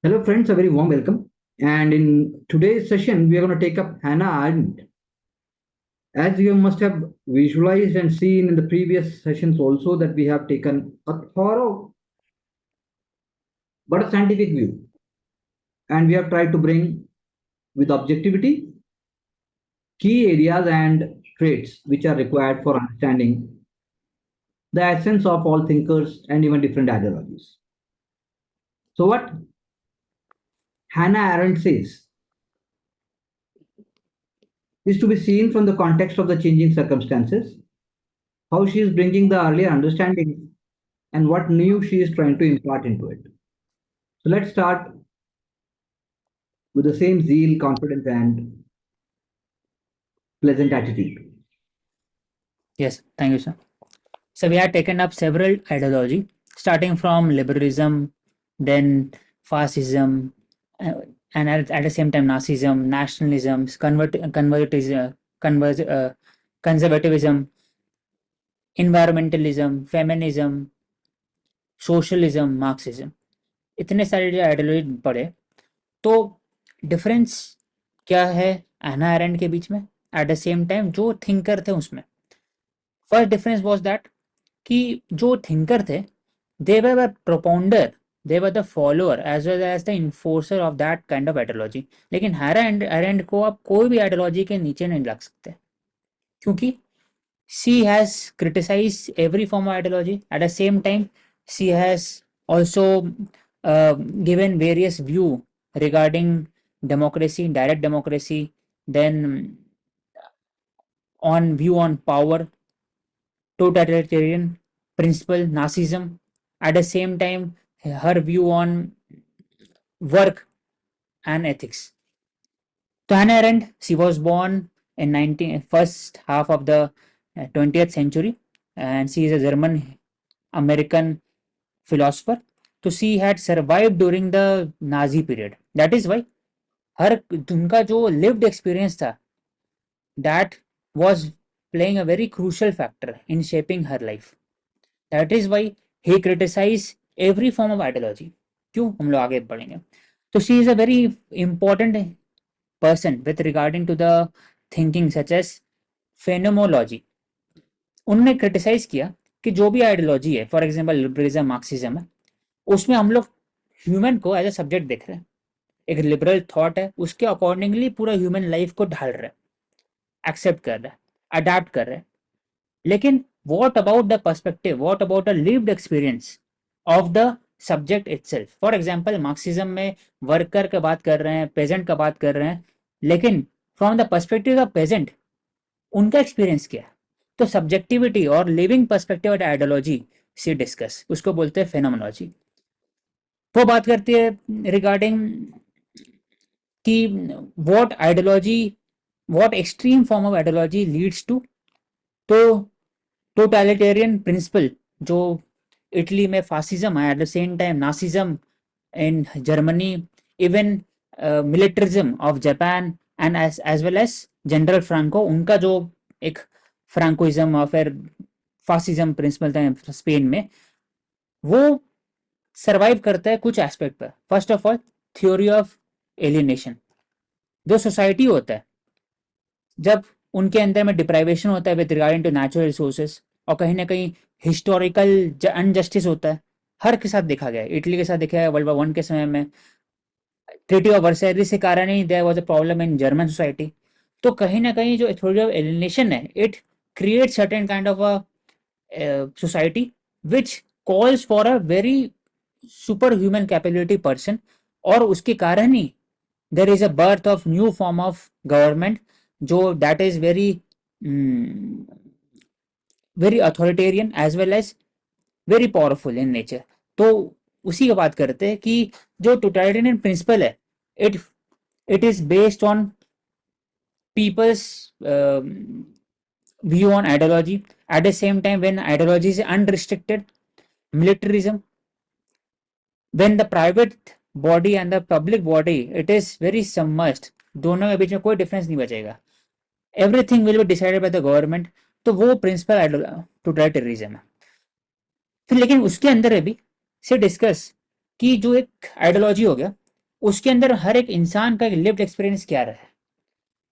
Hello, friends, a very warm welcome. And in today's session, we are going to take up Hannah Arendt. As you must have visualized and seen in the previous sessions also, that we have taken a thorough but a scientific view, and we have tried to bring with objectivity key areas and traits which are required for understanding the essence of all thinkers and even different ideologies. So, what Hannah Arendt says is to be seen from the context of the changing circumstances, how she is bringing the earlier understanding and what new she is trying to impart into it. So let's start with the same zeal, confidence, and pleasant attitude. Yes, thank you, sir. So we had taken up several ideology, starting from liberalism, then fascism, uh, and at the same time Nazism, nationalism, conservatism, environmentalism, feminism, socialism, Marxism. इतने सारे जो ideology पढ़े तो difference क्या है एना errand के बीच में eight the same time जो थिंकर थे उसमें फर्स्ट डिफरेंस वाज दैट कि जो थिंकर थे they were the propounder they were the follower as well as the enforcer of that kind of ideology लेकिन हैरा एरेंड को आप कोई भी आइडियोलॉजी के नीचे नहीं रख सकते क्योंकि she has criticized every form of ideology at the same time she has also given various view regarding democracy direct democracy then on view on power totalitarian principle Nazism at the same time her view on work and ethics. To Hannah Arendt, she was born in first half of the 20th century, and she is a German American philosopher. So she had survived during the Nazi period. That is why her उनका जो lived experience था, that was playing a very crucial factor in shaping her life. That is why he criticized every form of ideology. क्यों हम लोग आगे बढ़ेंगे तो she is a very important person with regarding to the thinking such as phenomenology. उन्होंने criticise किया कि जो भी आइडियोलॉजी है फॉर एग्जांपल लिबरलिज्म मार्क्सिज्म है उसमें हम लोग ह्यूमन को एज अ सब्जेक्ट देख रहे हैं एक लिबरल थॉट है उसके अकॉर्डिंगली पूरा ह्यूमन लाइफ को ढाल रहे हैं एक्सेप्ट कर रहे हैं अडेप्ट कर रहे हैं लेकिन what about the perspective what about the lived experience of the subject itself for example Marxism में वर्कर का बात कर रहे हैं पेजेंट का बात कर रहे हैं लेकिन from the perspective of peasant उनका एक्सपीरियंस क्या है तो सब्जेक्टिविटी और लिविंग पर्सपेक्टिव और आइडियोलॉजी से डिस्कस उसको बोलते हैं फेनोमेनोलॉजी वो बात करती है रिगार्डिंग कि what ideology what extreme form of ideology leads to तो टोटलिटेरियन प्रिंसिपल जो इटली में फासिज्म है at the same time nazism in Germany even militarism of Japan and as well as General Franco उनका जो एक फ्रांकोइज्म और फिर फासिज्म प्रिंसिपल था स्पेन में वो सरवाइव करता है कुछ एस्पेक्ट पर first of all theory of alienation जो सोसाइटी होता है जब उनके अंदर में डिप्राइवेशन होता है with regarding to natural resources और कहीं ना कहीं हिस्टोरिकल अनजस्टिस होता है हर के साथ देखा गया है इटली के साथ देखा है वर्ल्ड वॉर वन के समय में ट्रीटी ऑफ वर्साइलेस के कारण ही there was a problem in German society तो कहीं ना कहीं जो थ्योरी ऑफ एलियनेशन है it create certain kind of a society which calls for a very super human capability person और उसके कारण ही there is a birth of new form of government जो that is very very authoritarian as well as very powerful in nature तो उसी की बात करते हैं कि जो टोटलिटेरियन प्रिंसिपल है it it is based on people's view on ideology at the same time when ideology is unrestricted militarism when the private body and the public body it is very submerged दोनों के बीच में कोई difference नहीं बचेगा everything will be decided by the government तो वो principal टोटलिटेरिज्म है फिर लेकिन उसके अंदर भी से डिस्कस कि जो एक आइडियोलॉजी हो गया उसके अंदर हर एक इंसान का एक लिव्ड एक्सपीरियंस क्या रहा है,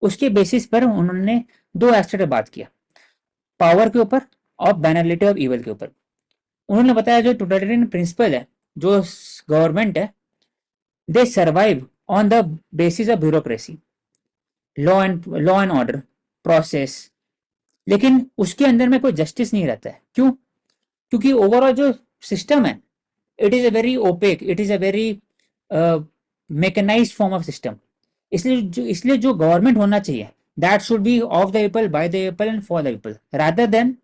उसके बेसिस पर उन्होंने दो एस्पेक्ट पर बात किया, पावर के ऊपर और बैनलिटी ऑफ इवल के ऊपर। उन्होंने बताया जो टोटलिटेरियन प्रिंसिपल है, जो गवर्नमेंट है, दे survive on the basis of bureaucracy, law and order, process, लेकिन उसके अंदर में कोई जस्टिस नहीं रहता है। क्यों? क्योंकि ओवरऑल जो सिस्टम है, it is a very opaque, it is a very mechanised form of system. इसलिए जो गवर्नमेंट होना चाहिए, that should be of the people, by the people and for the people, rather than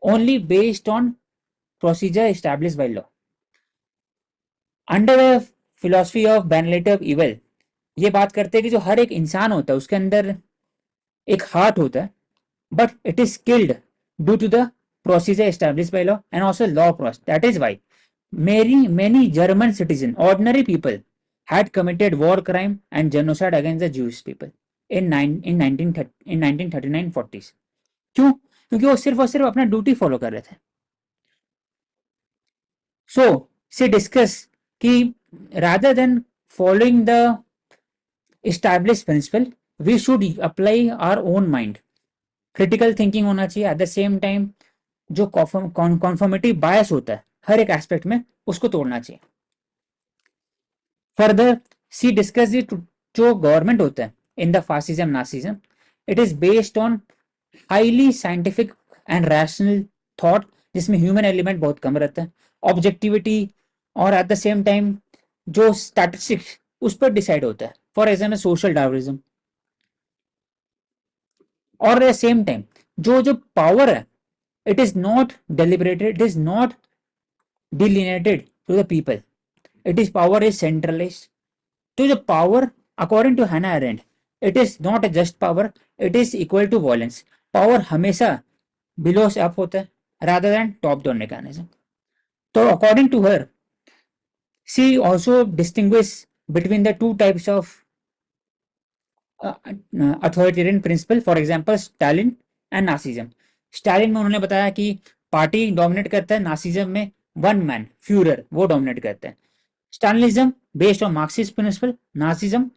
only based on procedure establish by law. Under the philosophy of banality of evil, ये बात करते हैं कि जो हर एक इंसान होता है उसके अंदर एक हार्ट होता है, but it is killed due to the procedure established by law and also law process. That is why many German citizens, ordinary people, had committed war crime and genocide against the Jewish people in 1939-40s. क्यों? क्योंकि वो सिर्फ और सिर्फ अपना duty follow कर रहे थे। सो से डिस्कस कि rather than following the established principle, we should apply our own mind. Critical thinking होना चाहिए, एट द सेम टाइम जो कॉन्फॉर्मिटी बायस होता है हर एक एस्पेक्ट में, उसको तोड़ना चाहिए। फर्दर सी डिस्कस जो गवर्नमेंट होता है in the fascism nazism, it is based on highly scientific and rational thought, जिसमें ह्यूमन एलिमेंट बहुत कम रहता है, ऑब्जेक्टिविटी, और एट द सेम टाइम जो स्टैटिस्टिक्स उस पर डिसाइड होता है, फॉर एग्जाम्पल सोशल डार्विज्म। और एट द सेम टाइम जो जो पावर है, it is not deliberated, it is not delineated to the people, it is power is centralized. तो जो power according to Hannah Arendt, it is not a just power, it is equal to violence. Power हमेशा below से up होता है rather than top down mechanism. तो according to her, she also distinguish between the two types of authoritarian principle, for example Stalin and nazism. Stalin में उन्होंने बताया कि party dominate करता है, नासिज्म में वन मैन फ्यूरर वो डोमिनेट करता है। Stalinism based on Marxist principle, nazism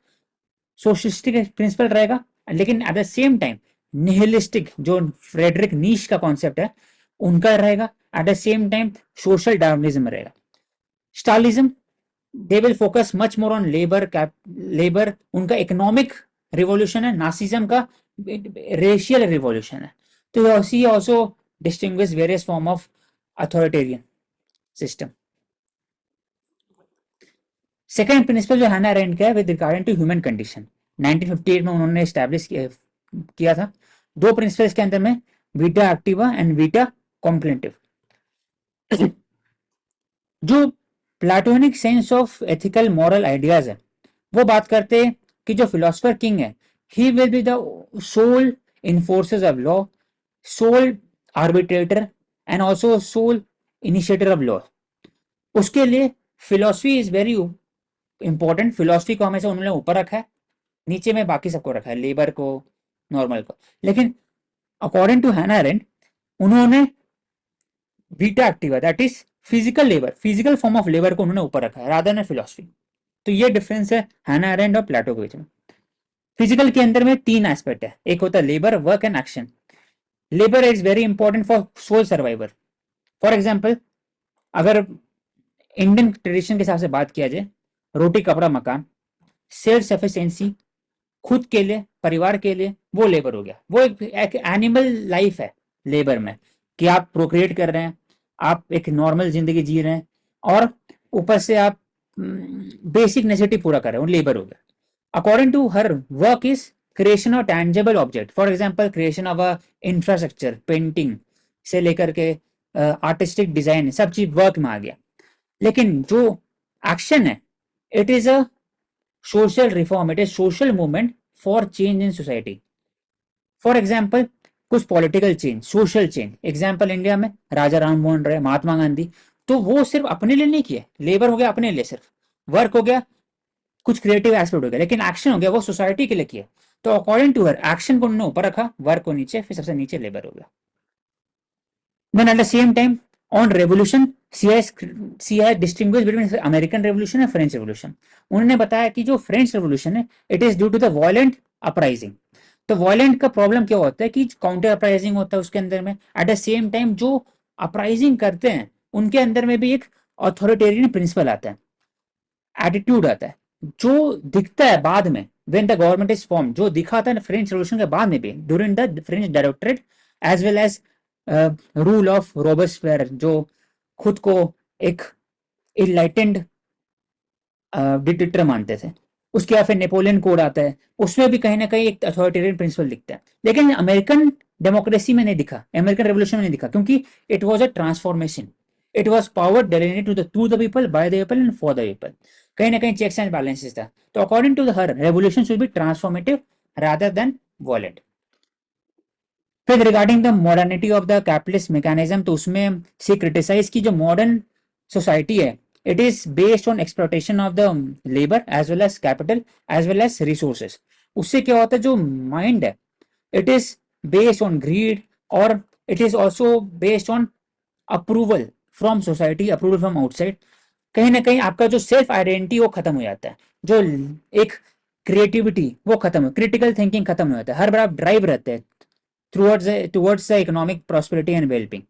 socialistic principle रहेगा, लेकिन at the same time nihilistic जो फ्रेडरिक नीश का कॉन्सेप्ट है उनका रहेगा, at the same time social Darwinism रहेगा। Stalinism they will focus much more on labour, उनका इकोनॉमिक रिवॉल्यूशन है, नासिज्म का रेशियल रिवॉल्यूशन है। तो see also distinguish various form of authoritarian system. Second principle जो हैना अरेंट का है with regarding to human condition, 1958 में उन्होंने एस्टैब्लिश किया था। दो प्रिंसिपल्स के अंदर में वीटा एक्टिवा एंड वीटा कॉम्प्लेंटिव। जो platonic sense of ethical moral ideas है, वो बात करते हैं कि जो फिलोसफर किंग है, he will be the sole enforcers of law, sole arbitrator and also sole initiator of law. उसके लिए philosophy is very important. Philosophy को हमेशा उन्होंने ऊपर रखा है, नीचे में बाकी सबको रखा है, लेबर को, नॉर्मल को। लेकिन अकॉर्डिंग टू हैना अरेंट, उन्होंने Vita Activa that is physical labour, physical form of labour को उन्होंने ऊपर रखा है रादर देन फिलोसफी। तो ये डिफरेंस है हैना अरेंट और प्लेटो के बीच में। फिजिकल के अंदर में तीन एस्पेक्ट है, एक होता है labour, work and action. Labour is very important for sole survivor. For example, अगर इंडियन ट्रेडिशन के हिसाब से बात किया जाए, रोटी कपड़ा मकान, सेल्फ सफिशिएंसी, खुद के लिए परिवार के लिए, वो लेबर हो गया। वो एक एनिमल लाइफ है लेबर में, कि आप प्रोक्रिएट कर रहे हैं, आप एक नॉर्मल जिंदगी जी रहे हैं, और ऊपर से आप बेसिक नेसेसिटी पूरा कर रहे हो, लेबर हो गया। According to her, work is creation of tangible object, for example creation of a infrastructure, painting से लेकर के आर्टिस्टिक डिजाइन, सब चीज वर्क में आ गया। लेकिन जो एक्शन है, it is a social reform, it is social movement for change in society. For example, कुछ political change, social change, example India में राजा राम मोहन राय, महात्मा गांधी, तो वो सिर्फ अपने लिए नहीं किए, लेबर हो गया अपने लिए, सिर्फ वर्क हो गया, कुछ क्रिएटिव एस्पेक्ट हो गया, लेकिन एक्शन हो गया वो सोसाइटी के लिए किया। तो अकॉर्डिंग टू हर, एक्शन को उन्होंने ऊपर रखा, वर्क को नीचे, फिर सबसे नीचे लेबर हो गया। Then at the same time on revolution, she has distinguish between American revolution and French revolution. उन्होंने बताया कि जो फ्रेंच रेवोल्यूशन है it is due to the violent uprising. तो वायलेंट का प्रॉब्लम क्या होता है कि काउंटर अपराइजिंग होता है उसके अंदर में, एट द सेम टाइम जो अपराइजिंग करते हैं उनके अंदर में भी एक अथॉरिटेरियन प्रिंसिपल आता है, एटीट्यूड आता है, जो दिखता है बाद में when the government is form, जो दिखा था फ्रेंच रेवोल्यूशन के बाद में भी during the French directorate as well as rule of Robespierre, जो खुद को एक इनलाइटेंड डिक्टेटर मानते थे। उसके बाद फिर नेपोलियन कोड आता है, उसमें भी कहीं ना कहीं एक अथॉरिटेरियन प्रिंसिपल दिखता है, लेकिन अमेरिकन डेमोक्रेसी में नहीं दिखा, अमेरिकन रेवोल्यूशन में नहीं दिखा, क्योंकि it was a transformation, it was power delineated to the people, by the people and for the people. कहीं ना कहीं चेक्स एंड बैलेंसेस था। तो according to the her, revolution should be transformative rather than violent. फिर regarding the modernity of the capitalist mechanism, तो उसमें से criticise की जो मॉडर्न सोसाइटी है it is based on exploitation of the labour as well as capital as well as resources. उससे क्या होता है, जो माइंड है it is based on greed, और it is also based on approval from society, approval from outside. कहीं ना कहीं आपका जो सेल्फ आइडेंटिटी वो खत्म हो जाता है, जो एक क्रिएटिविटी वो खत्म हो, क्रिटिकल थिंकिंग खत्म हो जाता है, हर बार आप ड्राइव रहते हैं towards the economic prosperity and wellbeing.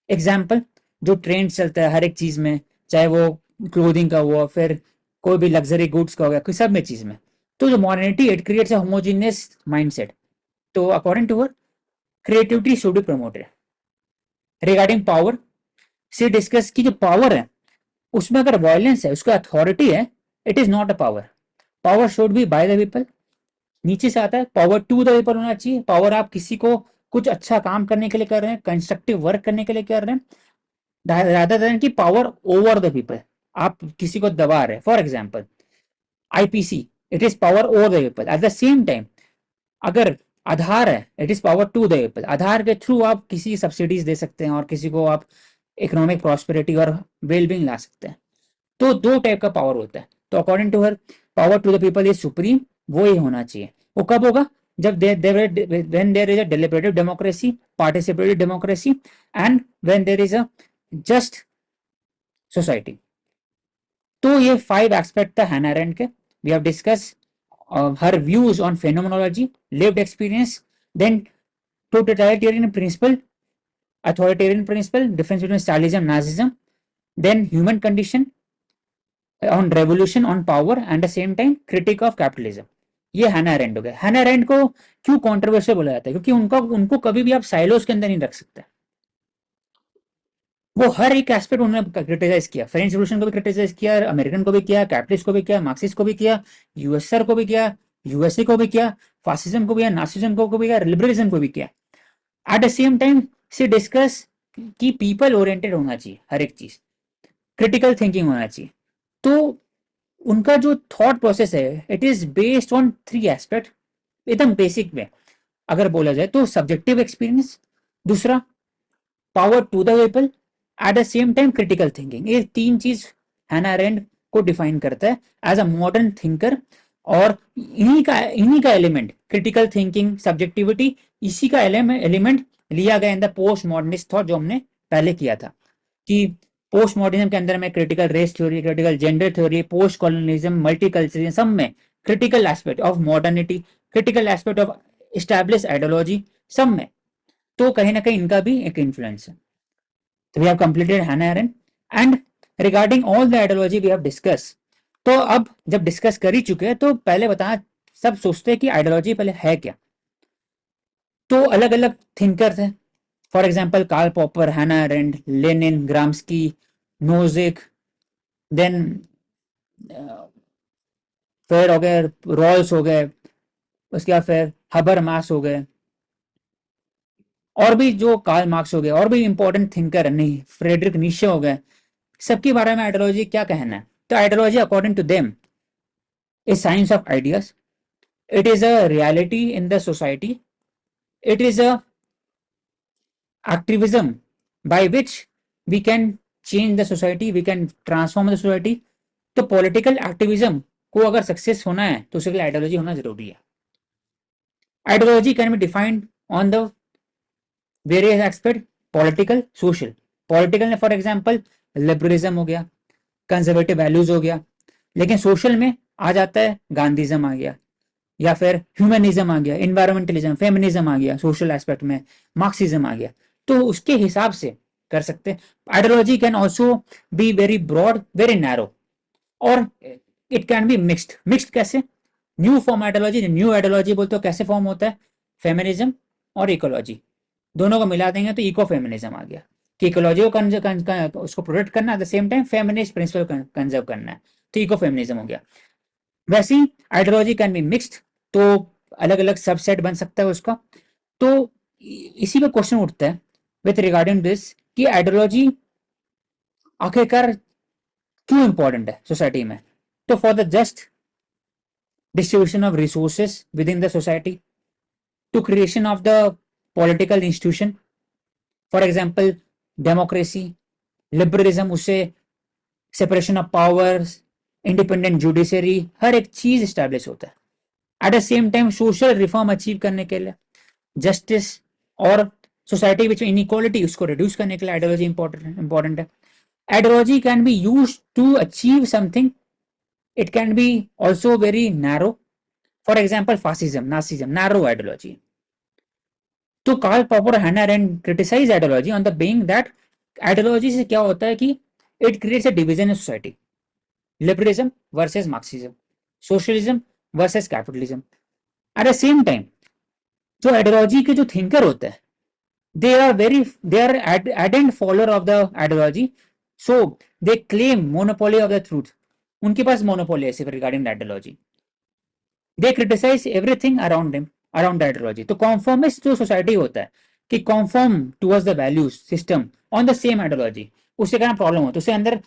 Example, जो ट्रेंड चलता है हर एक चीज में, चाहे वो क्लोथिंग का हुआ, फिर कोई भी लग्जरी गुड्स का हो गया, कोई सब में चीज में, तो जो modernity it creates a homogeneous mindset. तो according to her, creativity should be promoted. Regarding power से डिस्कस की, जो पावर है उसमें अगर वायलेंस है, उसका अथॉरिटी है, it is not a power. Power should be bye the people. नीचे से आता है पावर टू द पीपल होना चाहिए। पावर आप किसी को कुछ अच्छा काम करने के लिए कर रहे हैं, कंस्ट्रक्टिव वर्क करने के लिए कर रहे हैं, रादर देन की पावर ओवर द पीपल, आप किसी को दबा रहे हैं। For example IPC, it is power over the people. At the same time अगर आधार है, it is power to the people. Aadhaar के थ्रू आप किसी सब्सिडीज दे सकते हैं और किसी को आप इकोनॉमिक प्रॉस्पेरिटी और वेलबींग ला सकते हैं। तो दो टाइप का पावर होता है। तो according to her, power to the people is supreme, वो ही होना चाहिए। वो कब होगा, जब when there is a deliberative democracy, participative democracy, and when there is a just society. तो ये 5 एस्पेक्ट था हैना अरेंड के। We have discuss her views on phenomenology, lived experience, then totalitarian principle, authoritarian principle, difference between Stalinism, Nazism, then human condition, on revolution, on power, and the same time critic of capitalism। ये हैना अरेंड हो गया। हैना अरेंड को क्यों controversial बोला जाता है, क्योंकि उनको कभी भी आप साइलोस के अंदर नहीं रख सकते। वो हर एक एस्पेक्ट उन्होंने क्रिटिसाइज किया, फ्रेंच रेवोल्यूशन को भी क्रिटिसाइज किया, अमेरिकन को भी किया, कैपिटलिस्ट को भी किया, मार्क्सिस्ट को भी किया, यूएसआर को भी किया, यूएसए को भी किया, फासिज्म को भी किया, नासिज्म को भी किया, लिबरलिज्म को भी किया। एट द सेम टाइम से डिस्कस कि पीपल ओरिएंटेड होना चाहिए हर एक चीज, क्रिटिकल थिंकिंग होना चाहिए। तो उनका जो थॉट प्रोसेस है it is based on 3 aspect, एकदम बेसिक में अगर बोला जाए तो सब्जेक्टिव एक्सपीरियंस, दूसरा power to the people, at the same time critical thinking. ये 3 चीज हैना अरेंड को डिफाइन करता है एज अ मॉडर्न थिंकर। और इन्हीं का एलिमेंट क्रिटिकल थिंकिंग, सब्जेक्टिविटी, इसी का एलिमेंट लिया गया in the post modernist thought, जो हमने पहले किया था कि पोस्ट मॉडर्निज्म के अंदर में critical race theory, critical gender theory, post colonism, multiculturalism, सब में critical aspect of modernity, critical aspect of establish ideology, सब में। तो कहीं ना कहीं इनका भी एक इन्फ्लुएंस है। तो we have completed Hannah Arendt and regarding all the ideology we have discuss. तो अब जब डिस्कस कर ही चुके हैं तो पहले बताना, सब सोचते हैं कि आइडियोलॉजी पहले है क्या। तो अलग अलग थिंकर थे, for example Karl Popper, Hannah अरेंड, Lenin, Gramsci, Nozick, then फिर हो गए रॉल्स हो गए, उसके बाद फिर हबरमास हो गए, और भी जो कार्ल मार्क्स हो गए, और भी इंपॉर्टेंट थिंकर नहीं, फ्रेडरिक नीशे हो गए। सबके बारे में आइडियोलॉजी क्या कहना है। तो ideology according to them is science of ideas, it is a reality in the society, it is a activism by which we can change the society, we can transform the society। तो political activism को अगर success होना है तो उसके लिए ideology होना जरूरी है। Ideology can be defined on the various aspect, political, social. Political में फॉर एग्जांपल लिबरलिज्म हो गया, कंजर्वेटिव वैल्यूज हो गया। लेकिन सोशल में आ जाता है गांधीज्म आ गया, या फिर ह्यूमनिज्म आ गया, इन्वायरमेंटलिज्म, फेमिनिज्म आ गया, सोशल एस्पेक्ट में मार्क्सिज्म आ गया। तो उसके हिसाब से कर सकते हैं। Ideology can also be very broad, very narrow, और it can be mixed. Mixed कैसे? New form ideology, new ideology बोलते हो कैसे फॉर्म होता है? फेमिनिज्म और इकोलॉजी दोनों को मिला देंगे तो इको फेमिनिज्म आ गया, कि इकोलॉजी को उसको प्रोटेक्ट करना, at the same time feminist principle conserve करना है, तो इको फेमिनिज्म हो गया। वैसे ही आइडियोलॉजी कैन बी मिक्स्ड, तो अलग अलग सबसेट बन सकता है उसका। तो इसी पे क्वेश्चन उठता है विथ रिगार्डिंग दिस, कि आइडियोलॉजी आखिरकार क्यों इंपॉर्टेंट है सोसाइटी में? तो for the just distribution of resources within the society, to creation of the political institution, for example democracy, liberalism, उससे separation of powers, independent judiciary, हर एक चीज establish होता है। At the same time social reform achieve करने के लिए, justice और सोसाइटी विच इनइक्वालिटी उसको रिड्यूस करने के लिए आइडियोलॉजी इंपॉर्टेंट है। Ideology can be use to achieve something, it can be also very narrow. For example fascism, nazism, narrow ideology. तो Karl Popper, Hannah Arendt criticise ideology on the being that ideology से क्या होता है कि it creates a division in society, liberalism versus Marxism, socialism versus capitalism. Eight the same time जो ideology के जो thinker होते हैं, they are ardent follower of the ideology, so they claim monopoly of the truth, उनके पास monopoly है सिर्फ regarding ideology. They criticise everything around him, around ideology. तो conformist जो सोसाइटी होता है कि conform towards the values system on the same ideology, उससे क्या प्रॉब्लम होता है उसके अंदर।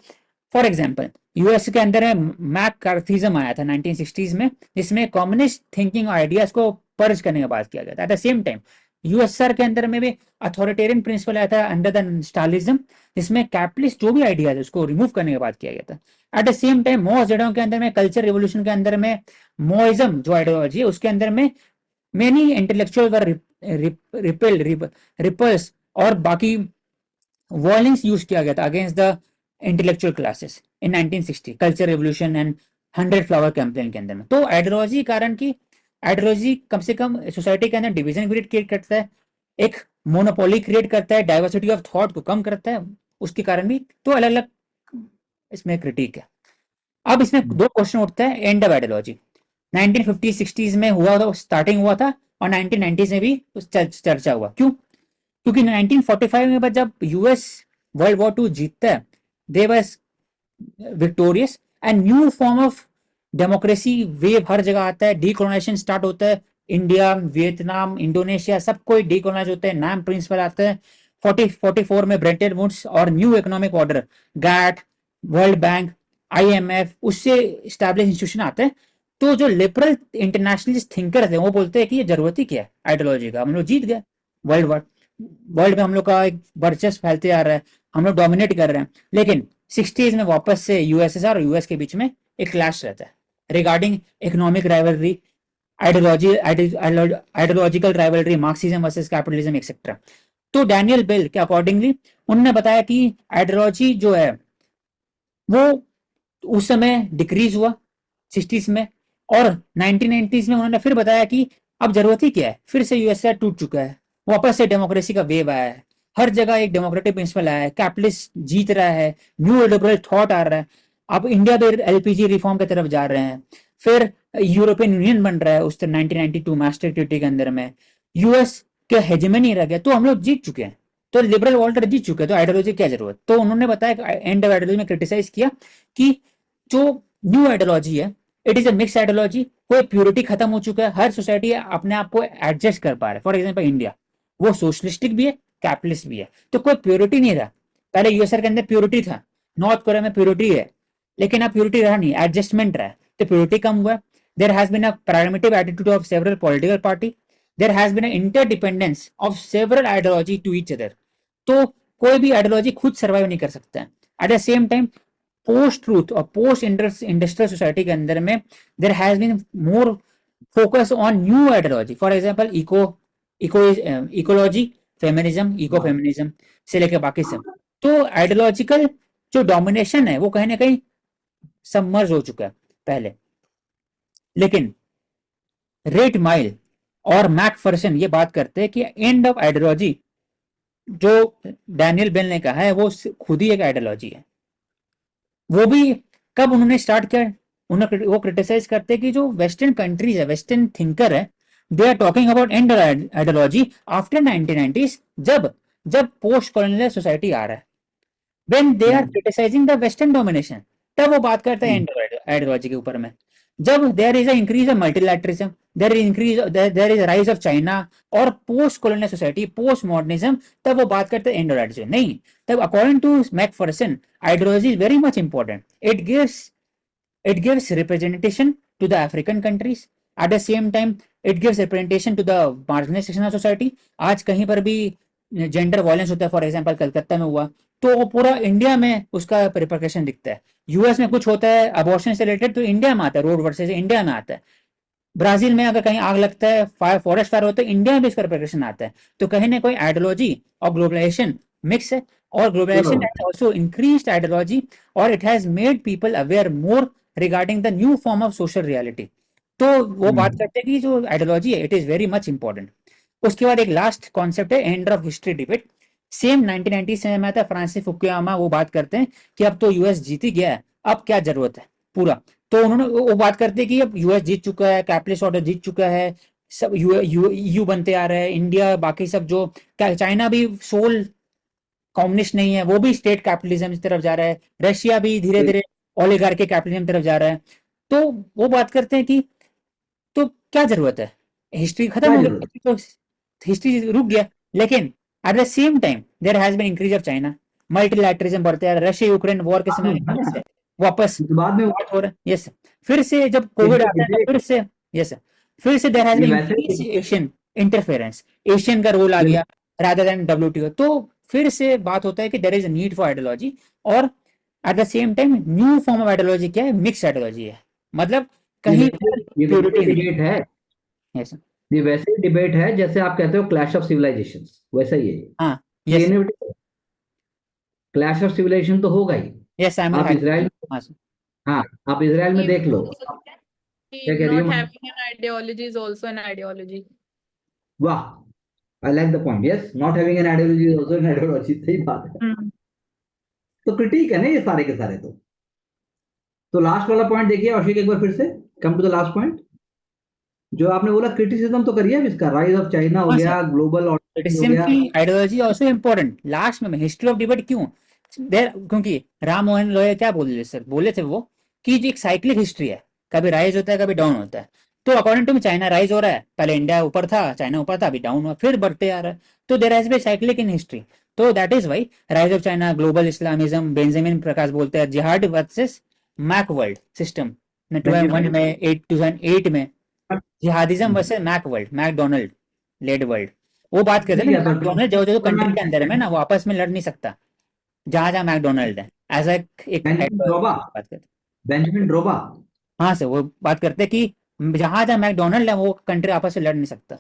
फॉर एग्जाम्पल यूएस के अंदर मैककार्थीज्म आया था 1960s में, जिसमें कम्युनिस्ट थिंकिंग आइडियाज को पर्ज करने की बात किया गया था। Eight the same time USR के अंदर में भी अथॉरिटेरियन प्रिंसिपल आया था अंडर द स्टालिज्म, जिसमें कैपिटलिस्ट जो भी आइडियाज है उसको रिमूव करने की बात किया गया था। एट द सेम टाइम मो जेडों के अंदर में, कल्चर रिवोल्यूशन के अंदर में, मोइज्म जो आइडियोलॉजी है उसके अंदर में मेनी इंटेलेक्चुअल वर रिपल्स, और बाकी वॉयलेंस यूज किया गया था against the intellectual classes in 1960 culture revolution and 100 flower campaign के अंदर में। तो आइडियोलॉजी कारण की आइडियोलॉजी कम से कम सोसाइटी के अंदर डिवीजन क्रिएट करता है, एक मोनोपोली क्रिएट करता है, डाइवर्सिटी ऑफ थॉट को कम करता है, उसके कारण भी तो अलग अलग इसमें क्रिटिक है। अब इसमें दो क्वेश्चन उठता है एंड ऑफ आइडियोलॉजी। 1950-60s में हुआ था, स्टार्टिंग हुआ था, और 1990s में भी चर्चा हुआ। क्यों? क्योंकि 1945 में जब यूएस वर्ल्ड वॉर 2 जीतता है, they was victorious and new form of democracy wave हर जगह आता है, डीकोलोनाइजेशन स्टार्ट होता है, इंडिया, वियतनाम, इंडोनेशिया सब कोई डीकोलोनाइज होते हैं, नाम प्रिंसिपल आते हैं। 44 में ब्रेटन वुड्स और new economic order, GATT, world bank, IMF, उससे स्टैब्लिश इंस्टीट्यूशन आते हैं। तो जो लिबरल इंटरनेशनलिस्ट थिंकर्स हैं वो बोलते हैं कि ये जरूरत ही क्या है आइडियोलॉजी का, हम लोग जीत गए वर्ल्ड में, हम लोग का एक वर्चस्व फैलते आ रहा है, हम लोग डोमिनेट कर रहे हैं। लेकिन 60s में वापस से यूएसएसआर और यूएस के बीच में एक क्लैश रहता है regarding economic rivalry, ideological rivalry, Marxism versus capitalism etcetera. तो डैनियल बेल के अकॉर्डिंगली उन्होंने बताया कि आइडियोलॉजी जो है वो उस समय डिक्रीज हुआ 60s में, और 1990s में उन्होंने फिर बताया कि अब जरूरत ही क्या है, फिर से यूएसए टूट चुका है, वापस से डेमोक्रेसी का वेव आया है, हर जगह एक डेमोक्रेटिक प्रिंसिपल आया है, कैपिटलिस्ट जीत रहा है, न्यू लिबरल थॉट आ रहा है। अब इंडिया भी एलपीजी रिफॉर्म की तरफ जा रहे हैं, फिर यूरोपियन यूनियन बन रहा है उस 1992 मास्टर ट्रीटी के अंदर में, यूएस का हेजेमनी रह गया, तो हम लोग जीत चुके हैं, तो लिबरल वॉल्टर जीत चुके हैं, तो आइडियोलॉजी क्या जरूरत। तो उन्होंने बताया एंड ऑफ आइडियोलॉजी में क्रिटिसाइज किया कि जो न्यू आइडियोलॉजी है it is a mix ideology, कोई प्योरिटी खत्म हो चुका है, हर सोसाइटी अपने आप को एडजस्ट कर पा रहा है। फॉर एग्जाम्पल इंडिया, वो सोशलिस्टिक भी है, कैपिटलिस्ट भी है, तो कोई प्योरिटी नहीं रहा। पहले यूएसआर के अंदर प्योरिटी था, नॉर्थ कोरिया में प्योरिटी है, लेकिन अब प्योरिटी रहा नहीं, एडजस्टमेंट रहा, तो प्योरिटी कम हुआ। There has been a pragmatic attitude of several political party, there has been an interdependence of several ideology to each other। तो कोई भी आइडियोलॉजी खुद सर्वाइव नहीं कर सकता है। At the same time post truth और पोस्ट इंडस्ट्रियल सोसाइटी के अंदर में there has been more focus on new ideology, for example ecology, feminism, eco feminism से लेकर बाकी सब। तो आइडियोलॉजिकल जो डोमिनेशन है वो कहीं ना कहीं सबमर्ज हो चुका है पहले। लेकिन रेट माइल और मैकफर्सन ये बात करते हैं कि एंड ऑफ आइडियोलॉजी जो डैनियल बेल ने कहा है वो खुद ही एक आइडियोलॉजी है। वो भी कब उन्होंने स्टार्ट किया, उन्हें वो क्रिटिसाइज करते हैं कि जो वेस्टर्न कंट्रीज है, वेस्टर्न थिंकर है, they are talking about end ideology after 1990s, जब जब पोस्ट कॉलोनियल सोसाइटी आ रहा है, when they are criticising the western domination, तब वो बात करते हैं एंड आइडियोलॉजी के ऊपर में। जब there is increase of multilateralism, there is rise of China और post colonial society, post modernism, तब वो बात करते हैं एंड आइडियोलॉजी नहीं। तब according to Macpherson, ideology is very much important. It gives representation to the African countries. At the same time, it gives representation to the marginalized section of society. आज कहीं पर भी जेंडर वायलेंस होता है, for example Calcutta में हुआ, तो वो पूरा इंडिया में उसका रिपरकशन दिखता है। यूएस में कुछ होता है अबॉर्शन से रिलेटेड तो इंडिया में आता है, रोड वर्सेस इंडिया में आता है। ब्राजील में अगर कहीं आग लगता है, फॉरेस्ट फायर होता है, इंडिया में भी इसका रिपरकशन आता है। तो कहीं ना कोई आइडियोलॉजी और ग्लोबलाइजेशन मिक्स है, और globalisation has also increased ideology, और it has made people aware more regarding the new form of social reality. तो वो बात करते हैं कि जो आइडियोलॉजी है it is very much important. उसके बाद एक लास्ट कॉन्सेप्ट है end of history debate. Same 1990 से में आता है, फ्रांसिस फुकुयामा वो बात करते हैं कि अब तो यूएस जीत ही गया है, अब क्या जरूरत है पूरा। तो उन्होंने वो बात करते हैं कि अब यूएस जीत चुका है, कैपिटलिस्ट ऑर्डर जीत चुका है, सब यू बनते आ रहे हैं, इंडिया बाकी सब जो, चाइना भी सोल कम्युनिस्ट नहीं है, वो भी स्टेट कैपिटलिज्म की तरफ जा रहा है, रशिया भी धीरे धीरे ओलिगार्की कैपिटलिज्म की तरफ जा रहा है। तो वो बात करते हैं कि तो क्या जरूरत है, हिस्ट्री खत्म हो गई तो हिस्ट्री रुक गया। लेकिन at the same time there has been increase of China, multilateralism बढ़ते हैं, रशिया यूक्रेन वॉर के समय में वापस बाद में बात हो रहा है। यस, फिर से जब कोविड आता है तो फिर से, यस, फिर से there has been increase Asian interference, Asian का रोल आ गया रादर देन डब्ल्यूटीओ। तो फिर से बात होता है कि there is a need for ideology, और at the same time new form of ideology क्या है, मिक्स आइडियोलॉजी है, मतलब कहीं प्योरिटी नहीं डिबेट है। यस ये वैसे ही डिबेट है जैसे आप कहते हो क्लैश ऑफ सिविलाइजेशंस, वैसा ही है। हाँ यस क्लैश ऑफ सिविलाइजेशन तो होगा ही। यस आई एम आप इसराइल, हाँ हाँ आप इसराइल में ये देख लो। हो सकता है क्या कि कह रही not हो? having an ideology is also an ideology. वाह, I like the point. Yes, not having an ideology is also an ideology. सही बात है। तो क्रिटिक है ना ये सारे के सारे। तो लास्ट वाला पॉइंट देखिए अभिषेक, एक बार फिर से come to the last point जो आपने बोला, क्रिटिसिज्म तो करिए अब इसका। राइज ऑफ चाइना हो हाँ गया, ग्लोबल ऑर्डर हो गया। Ideology also important. लास्ट में हिस्ट्री ऑफ डिबेट क्यों देर, क्योंकि राम मोहन लॉय क्या बोले सर, बोले थे वो कि जो एक साइक्लिक हिस्ट्री है, कभी राइज होता है कभी डाउन होता है। तो अकॉर्डिंग टू चाइना राइज हो रहा है, पहले इंडिया ऊपर था, चाइना ऊपर था, अभी डाउन हुआ, फिर बढ़ते आ रहा है। तो there has be cyclic in history. तो that is why rise of China, global Islamism, Benjamin प्रकाश बोलते हैं जिहाद वर्सेस मैक वर्ल्ड सिस्टम, 2001 में 2008 में jihadism versus McWorld, McDonald led world. वो बात करते हैं ना, मैकडोनल्ड जो जो कंट्री के अंदर है ना, वो आपस में लड़ नहीं सकता जहां जहां मैकडोनल्ड है, ऐसा एक बात करते। बेंजामिन ड्रोबा। हाँ सर, वो बात करते हैं कि जहां जहां मैकडोनल्ड है वो कंट्री आपस में लड़ नहीं सकता,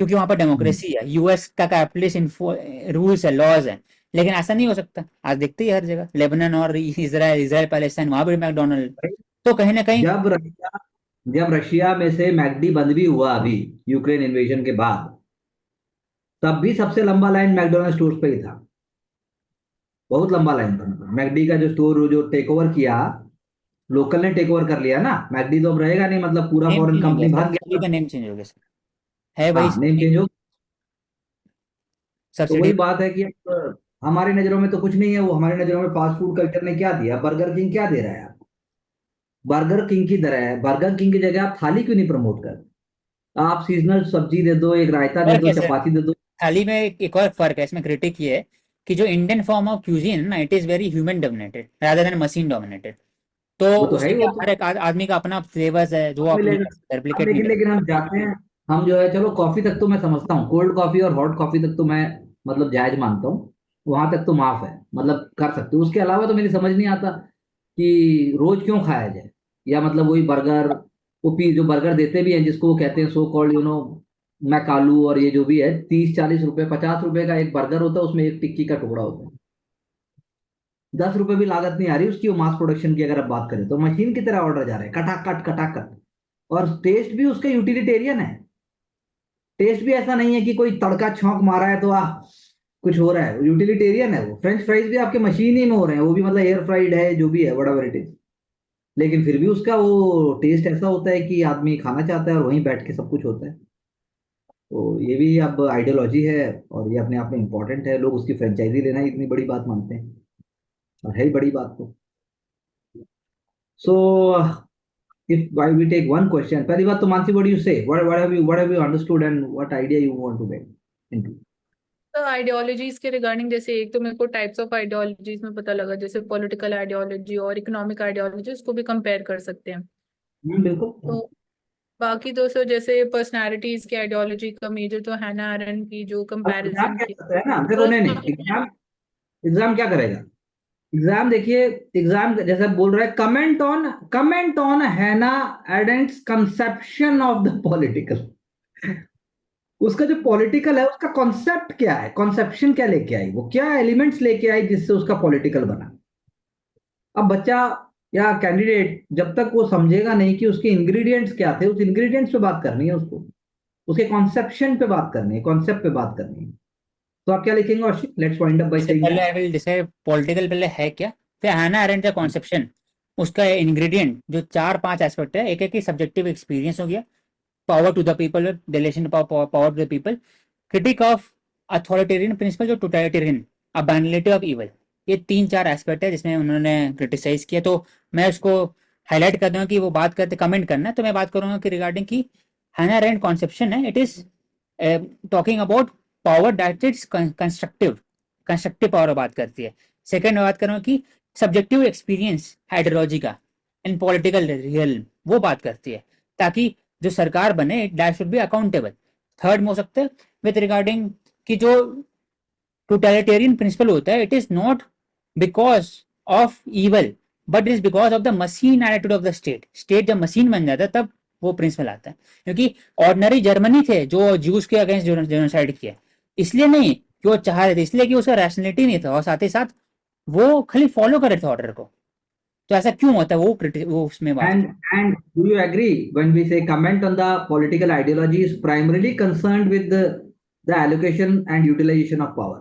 क्योंकि वहां पर डेमोक्रेसी है, यूएस का कैपिटलिस्ट रूल्स है, लॉज है। लेकिन ऐसा नहीं हो सकता, आज देखते ही हर जगह लेबनान और इसराइल, इसराइल पैलेस्टाइन, वहां भी मैकडोनल्ड। तो कहीं ना कहीं जब रशिया में से मैकडी बंद भी हुआ अभी यूक्रेन इन्वेजन के बाद, तब भी सबसे लंबा लाइन मैकडोनल्ड स्टोर्स पे ही था। बहुत लंबा लाइन था। मैकडी का जो स्टोर जो टेक ओवर किया, लोकल ने टेक ओवर कर लिया ना। मैकडी तो अब रहेगा नहीं, मतलब पूरा नेम फॉरेन चेंज हो गया कंपनी सर, भाग मैकडी गया। का नेम चेंज हो गया सर, है वही हाँ, नेम चेंज हो। तो सब्सिडी। वही बात है कि अब हमारी नजरों में तो कुछ नहीं है वो। हमारी नजरों में फास्ट फूड कल्चर ने क्या दिया? बर्गर किंग क्या दे रहा है? बर्गर किंग की तरह है। बर्गर किंग की जगह आप थाली क्यों नहीं प्रमोट कर? आप सीजनल सब्जी दे दो, एक रायता दे और दो, कैसे चपाती दे दो। थाली में एक और फर्क है, इसमें क्रिटिक ये है कि जो इंडियन फॉर्म ऑफ क्यूजीन ना, it is very human dominated rather than machine dominated. तो वो तो है उसमें ही, वो क्या, तो हर एक आदमी का अपना फ्लेवर्स है जो आप मिलेगा। अब रेप्लिकेट नहीं लेकिन कर लेकिन हम जाते हैं, हम जो है, चलो कॉफी तक तो मैं समझता हूँ, कोल्ड कॉफी और हॉट कॉफी तक तो मैं मतलब जायज मानता हूँ। वहां तक तो माफ है, मतलब कर सकते हो। उसके अलावा तो मेरी समझ नहीं आता कि रोज क्यों खाया जाए। या मतलब वही बर्गर, वो पी जो बर्गर देते भी हैं जिसको वो कहते हैं सो कॉल्ड मैकालू, और ये जो भी है, 30-40 रुपए 50 रुपए का एक बर्गर होता है, उसमें एक टिक्की का टुकड़ा होता है। 10 रुपए भी लागत नहीं आ रही उसकी, वो मास प्रोडक्शन की अगर आप बात करें तो मशीन की तरह ऑर्डर जा रहे हैं, कटाकट कटाकट। और टेस्ट भी उसका यूटिलिटेरियन है। टेस्ट भी ऐसा नहीं है कि कोई तड़का छौंक मारा है तो कुछ हो रहा है, यूटिलिटेरियन है वो। फ्रेंच फ्राइज भी आपके मशीन ही में हो रहे हैं, वो भी मतलब एयर फ्राइड है, जो भी है व्हाटएवर इट इज, लेकिन फिर भी उसका वो टेस्ट ऐसा होता है कि आदमी खाना चाहता है और वहीं बैठ के सब कुछ होता है। तो ये भी अब आइडियोलॉजी है, और ये अपने आप में इम्पोर्टेंट है। लोग उसकी फ्रेंचाइजी लेना ही इतनी बड़ी बात मानते हैं, और है ही बड़ी बात तो। सो if why we take one question, पहली बात तो Mansi, what do you say, what have you understood and what idea you want to get into? तो आइडियोलॉजीज के रिगार्डिंग, जैसे एक तो मेरे को टाइप्स ऑफ आइडियोलॉजीज में पता लगा, जैसे पॉलिटिकल आइडियोलॉजी और इकोनॉमिक आइडियोलॉजी, उसको भी कंपेयर कर सकते हैं। बिल्कुल। तो बाकी तो सर जैसे पर्सनालिटीज की आइडियोलॉजी का मेजर तो हैना अरेंट की जो अब एग्जाम कंपैरिजन क्या की, करता है ना, देखो नहीं नहीं, एग्जाम क्या करेगा? एग्जाम देखिए, एग्जाम जैसे बोल रहा है, कमेंट ऑन हैना एरेंट्स कंसेप्शन ऑफ द पॉलिटिकल। उसका जो पॉलिटिकल है उसका कॉन्सेप्ट क्या है, कॉन्सेप्शन क्या लेके आई, वो क्या एलिमेंट्स लेके आई जिससे उसका पॉलिटिकल बना। अब बच्चा या कैंडिडेट जब तक वो समझेगा नहीं कि उसके इंग्रेडिएंट्स क्या थे, उस इंग्रेडिएंट्स पे बात करनी है उसको, उसके कॉन्सेप्शन पे बात करनी है, कॉन्सेप्ट पे बात करनी है। तो आप क्या लिखेंगे औशिक? लेट्स वाइंड अप बाय इससे सेइंग पहले that. I will decide political पहले है क्या, फिर हैना अरेंट का कॉन्सेप्शन, उसका इंग्रेडिएंट जो 4-5 एस्पेक्ट है, एक एक की सब्जेक्टिव एक्सपीरियंस हो गया, power to the people, relation power to the people, critic of authoritarian principle, जो टोटलिटेरियन, अबैनलिटी ऑफ इवल, ये 3-4 एस्पेक्ट है जिसमें उन्होंने क्रिटिसाइज किया। तो मैं उसको हाईलाइट कर दूंगा कि वो बात करते कमेंट करना है, तो मैं बात करूंगा कि रिगार्डिंग की हैना अरेंट कॉन्सेप्शन है, it is talking about power that is constructive, constructive power बात करती है। सेकेंड बात करूंगा कि सब्जेक्टिव एक्सपीरियंस हाइड्रोलॉजी का इन पॉलिटिकल रियल, वो बात करती है, ताकि जो सरकार बने that should be accountable. Third में हो सकता है विद रिगार्डिंग कि जो टोटलिटेरियन प्रिंसिपल होता है, it is not because of evil but is because of the machine attitude of the state. State जब मशीन बन जाता है तब वो प्रिंसिपल आता है, क्योंकि ऑर्डिनरी जर्मनी थे जो जूस के अगेंस्ट जेनोसाइड किया, इसलिए नहीं कि वो चाह रहे थे, इसलिए कि उसका रैशनलिटी नहीं था, और साथ ही साथ वो खाली फॉलो कर रहे थे ऑर्डर को। तो ऐसा क्यों होता है, वो उसमें बात की। And do you agree when we say comment on the political ideology is primarily concerned with the allocation and utilization of power?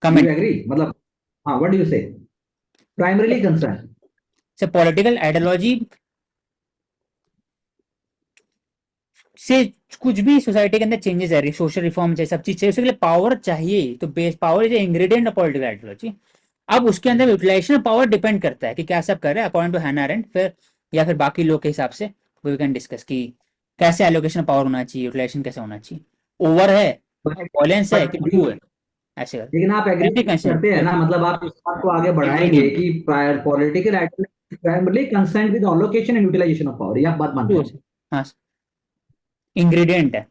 Do you comment agree? मतलब हाँ, what do you say? Primarily concerned. से political ideology से कुछ भी society के अंदर changes आ रही है, सोशल रिफॉर्म चाहिए, सब चीज चाहिए, उसके लिए पावर चाहिए। तो base power is ingredient of political ideology. अब उसके अंदर यूटिलाइजेशन ऑफ पावर डिपेंड करता है कि क्या सब कर रहे हैं अकॉर्डिंग टू हैना अरेंट, फिर या फिर बाकी लोग के हिसाब से वी कैन डिस्कस कि कैसे एलोकेशन पावर होना चाहिए, यूटिलाइजेशन कैसे होना चाहिए, ओवर है, But, वॉलेंस है कि but टू है, ऐसे कर लेकिन आप एग्री करते हैं ना, मतलब आप इस बात को आगे बढ़ाएंगे कि political ideology primarily concern with allocation and utilisation of power, ये आप बात मानते हैं? हाँ, इंग्रेडिएंट है,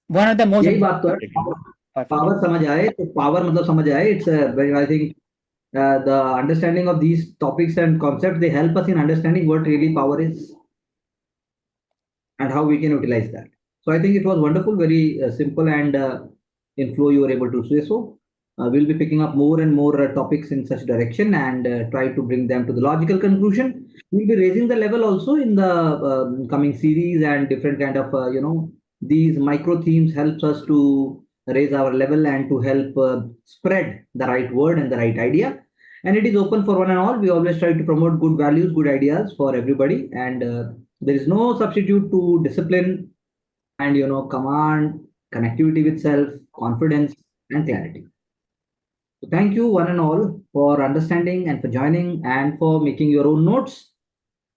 वन ऑफ द मोस्ट यही बात तो है। इम्पोर्टेंट। पावर समझ आए तो पावर मतलब समझ आए, it's very, I think the understanding of these topics and concepts, they help us in understanding what really power is and how we can utilize that. So I think it was wonderful, very simple, and in flow you were able to say so. We'll be picking up more and more topics in such direction and try to bring them to the logical conclusion. We'll be raising the level also in the coming series, and different kind of these micro themes helps us to raise our level and to help spread the right word and the right idea. And it is open for one and all. We always try to promote good values, good ideas for everybody, and there is no substitute to discipline and command, connectivity with self, confidence, and clarity. So thank you one and all for understanding and for joining and for making your own notes.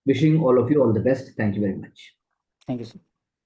Wishing all of you all the best. Thank you very much. Thank you sir.